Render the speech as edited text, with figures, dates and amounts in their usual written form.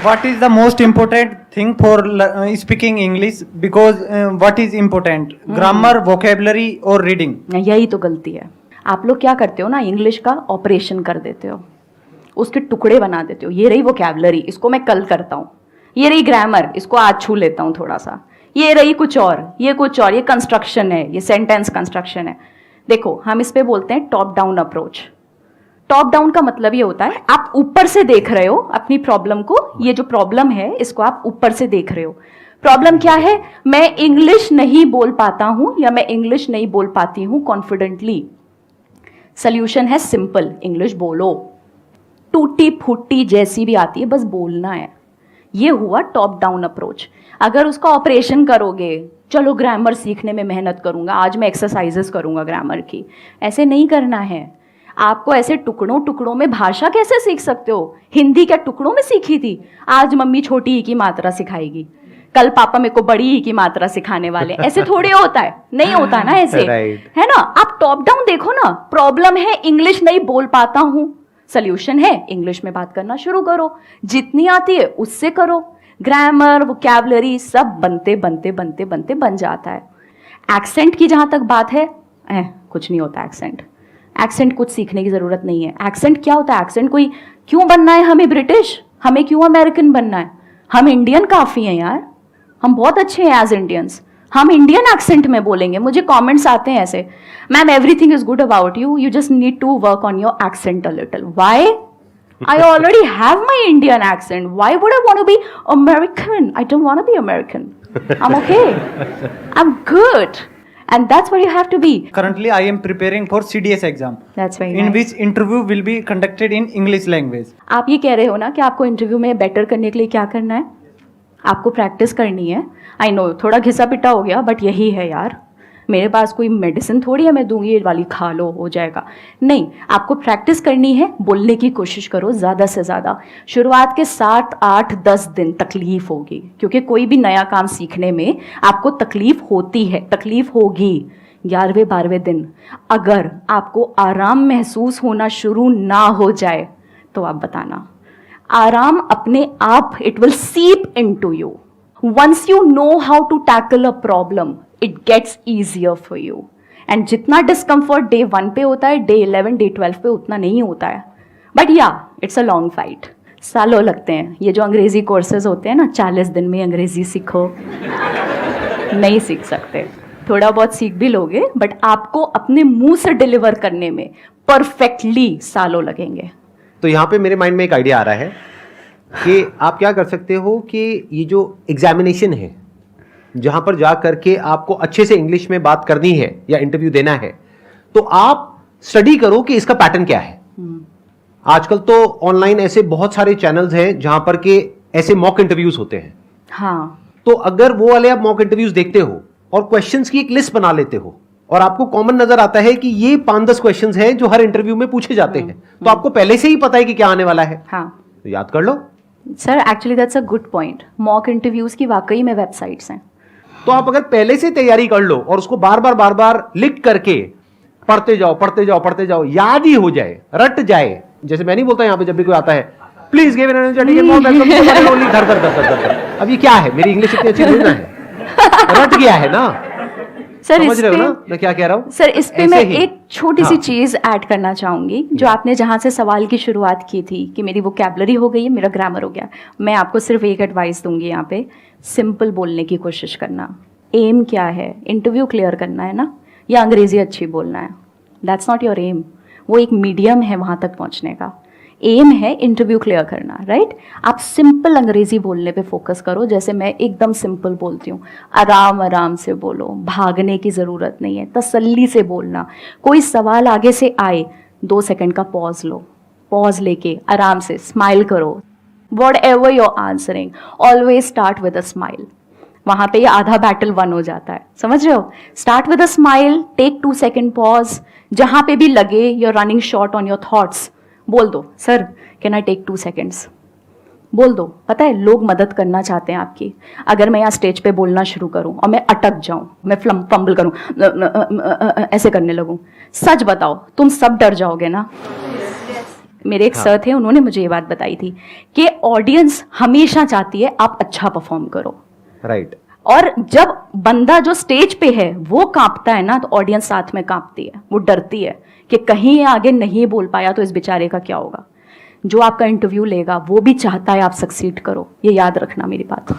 What is the most important thing for speaking English? Because what is important? Grammar, vocabulary or reading? यही तो गलती है. आप लोग क्या करते हो ना, इंग्लिश का ऑपरेशन कर देते हो, उसके टुकड़े बना देते हो. ये रही वोकैबुलरी, इसको मैं कल करता हूँ. ये रही ग्रामर, इसको आज छू लेता हूँ थोड़ा सा. ये रही कुछ और, ये कुछ और, ये कंस्ट्रक्शन है, ये सेंटेंस कंस्ट्रक्शन है. देखो, हम इस पे बोलते हैं top down approach. Top down का मतलब ये होता है आप ऊपर से देख रहे हो अपनी प्रॉब्लम को. ये जो प्रॉब्लम है इसको आप ऊपर से देख रहे हो. प्रॉब्लम क्या है? मैं इंग्लिश नहीं बोल पाता हूं या मैं इंग्लिश नहीं बोल पाती हूं कॉन्फिडेंटली. सोल्यूशन है सिंपल, इंग्लिश बोलो. टूटी फूटी जैसी भी आती है, बस बोलना है. ये हुआ टॉप डाउन अप्रोच. अगर उसका ऑपरेशन करोगे, चलो ग्रामर सीखने में मेहनत करूंगा, आज मैं एक्सरसाइजेस करूंगा ग्रामर की, ऐसे नहीं करना है. आपको ऐसे टुकड़ों टुकड़ों में भाषा कैसे सीख सकते हो? हिंदी क्या टुकड़ों में सीखी थी? आज मम्मी छोटी ई की मात्रा सिखाएगी, कल पापा मेरे को बड़ी ई की मात्रा सिखाने वाले. ऐसे थोड़े होता है, नहीं होता ना ऐसे, है ना. आप टॉप डाउन देखो ना. प्रॉब्लम है इंग्लिश नहीं बोल पाता हूं, सोल्यूशन है इंग्लिश में बात करना शुरू करो. जितनी आती है उससे करो. ग्रामर, वोकैबुलरी सब बनते बनते बनते बनते बन जाता है. एक्सेंट की जहां तक बात है, कुछ नहीं होता एक्सेंट. एक्सेंट कुछ सीखने की जरूरत नहीं है. एक्सेंट क्या होता है? एक्सेंट कोई क्यों बनना है हमें ब्रिटिश? हमें क्यों अमेरिकन बनना है? हम इंडियन काफी हैं यार. हम बहुत अच्छे हैं एज इंडियंस. हम इंडियन एक्सेंट में बोलेंगे. मुझे कमेंट्स आते हैं ऐसे, ma'am everything is good about you, you just need to work on your accent a little. Why? I already have my Indian accent. Why would I want to be American? I don't want to be American. I'm okay. I'm good. And that's what you have to be. Currently, I am preparing for CDS exam. That's very in nice. which interview will be conducted in English language. आप ये कह रहे हो ना कि आपको interview में better करने के लिए क्या करना है? आपको प्रैक्टिस करनी है. आई नो थोड़ा घिसा पिटा हो गया, बट यही है यार. मेरे पास कोई मेडिसिन थोड़ी है मैं दूंगी ये वाली खा लो हो जाएगा. नहीं, आपको प्रैक्टिस करनी है. बोलने की कोशिश करो ज़्यादा से ज़्यादा. शुरुआत के 7, 8, 10 दिन तकलीफ होगी, क्योंकि कोई भी नया काम सीखने में आपको तकलीफ होती है, तकलीफ होगी. 11वें 12वें दिन अगर आपको आराम महसूस होना शुरू ना हो जाए तो आप बताना. आराम अपने आप, it will seep into you. Once you know how to tackle a problem, it gets easier for you. And जितना डिस्कम्फर्ट डे 1 पे होता है, डे 11, डे 12 पे उतना नहीं होता है. बट या इट्स अ लॉन्ग फाइट. सालों लगते हैं. ये जो अंग्रेजी कोर्सेज होते हैं ना, 40 दिन में अंग्रेजी सीखो, नहीं सीख सकते. थोड़ा बहुत सीख भी लोगे, बट आपको अपने मुंह से डिलीवर करने में परफेक्टली सालों लगेंगे. तो यहाँ पे मेरे माइंड में एक आइडिया आ रहा है कि आप क्या कर सकते हो कि ये जो एग्जामिनेशन है, जहां पर जा करके आपको अच्छे से इंग्लिश में बात करनी है या इंटरव्यू देना है, तो आप स्टडी करो कि इसका पैटर्न क्या है. आजकल तो ऑनलाइन ऐसे बहुत सारे चैनल्स हैं जहां पर के ऐसे मॉक इंटरव्यूज होते हैं. हाँ. तो अगर वो वाले आप मॉक इंटरव्यूज देखते हो और क्वेश्चंस की एक लिस्ट बना लेते हो और आपको कॉमन नजर आता है कि ये 5-10 क्वेश्चंस हैं जो हर इंटरव्यू में पूछे जाते हैं, तो आपको पहले से ही पता है कि क्या आने वाला है. हाँ. तो याद कर लो. Sir actually that's a good point. Mock interviews की वाकई में वेबसाइट्स हैं. तो आप अगर पहले से तैयारी कर लो और उसको बार बार लिख करके पढ़ते जाओ, याद ही हो जाए, रट जाए. जैसे मैं नहीं बोलता यहाँ पे जब भी कोई आता है, प्लीज गिव एन धर. अब ये क्या है? मेरी इंग्लिश इतनी अच्छी नहीं है, रट गया है ना. सर समझ रहे हो ना मैं क्या कह रहा हूँ? सर इस पे मैं एक छोटी सी चीज ऐड करना चाहूंगी. जो आपने जहां से सवाल की शुरुआत की थी कि मेरी वोकैबुलरी हो गई है, मेरा ग्रामर हो गया, मैं आपको सिर्फ एक एडवाइस दूंगी यहाँ पे. सिंपल बोलने की कोशिश करना. एम क्या है? इंटरव्यू क्लियर करना है ना, या अंग्रेजी अच्छी बोलना है? That's not your aim. वो एक मीडियम है वहां तक पहुंचने का. एम है इंटरव्यू क्लियर करना, राइट? आप सिंपल अंग्रेजी बोलने पे फोकस करो. जैसे मैं एकदम सिंपल बोलती हूँ, आराम आराम से बोलो, भागने की ज़रूरत नहीं है, तसल्ली से बोलना. कोई सवाल आगे से आए, 2 सेकंड का पॉज लो. पॉज लेके आराम से स्माइल करो. Whatever you're answering, always start with a smile. वहाँ पे ये आधा बैटल 1 हो जाता है. समझ रहे हो? Start with a smile, take 2 second pause. जहाँ पे भी लगे you're running short on your thoughts, बोल दो, sir can I take 2 seconds. बोल दो. पता है लोग मदद करना चाहते हैं आपकी. अगर मैं यहाँ स्टेज पे बोलना शुरू करूँ और मैं अटक जाऊँ, मैं फंबल करूँ, ऐसे करने लगूँ, सच बताओ तुम सब डर जाओगे ना? मेरे एक हाँ। सर थे, उन्होंने मुझे ये बात बताई थी कि ऑडियंस हमेशा चाहती है आप अच्छा परफॉर्म करो, राइट। और जब बंदा जो स्टेज पे है वो कांपता है ना, तो ऑडियंस साथ में कांपती है, वो डरती है कि कहीं ये आगे नहीं बोल पाया तो इस बेचारे का क्या होगा। जो आपका इंटरव्यू लेगा वो भी चाहता है आप सक्सीड करो, ये याद रखना मेरी बात।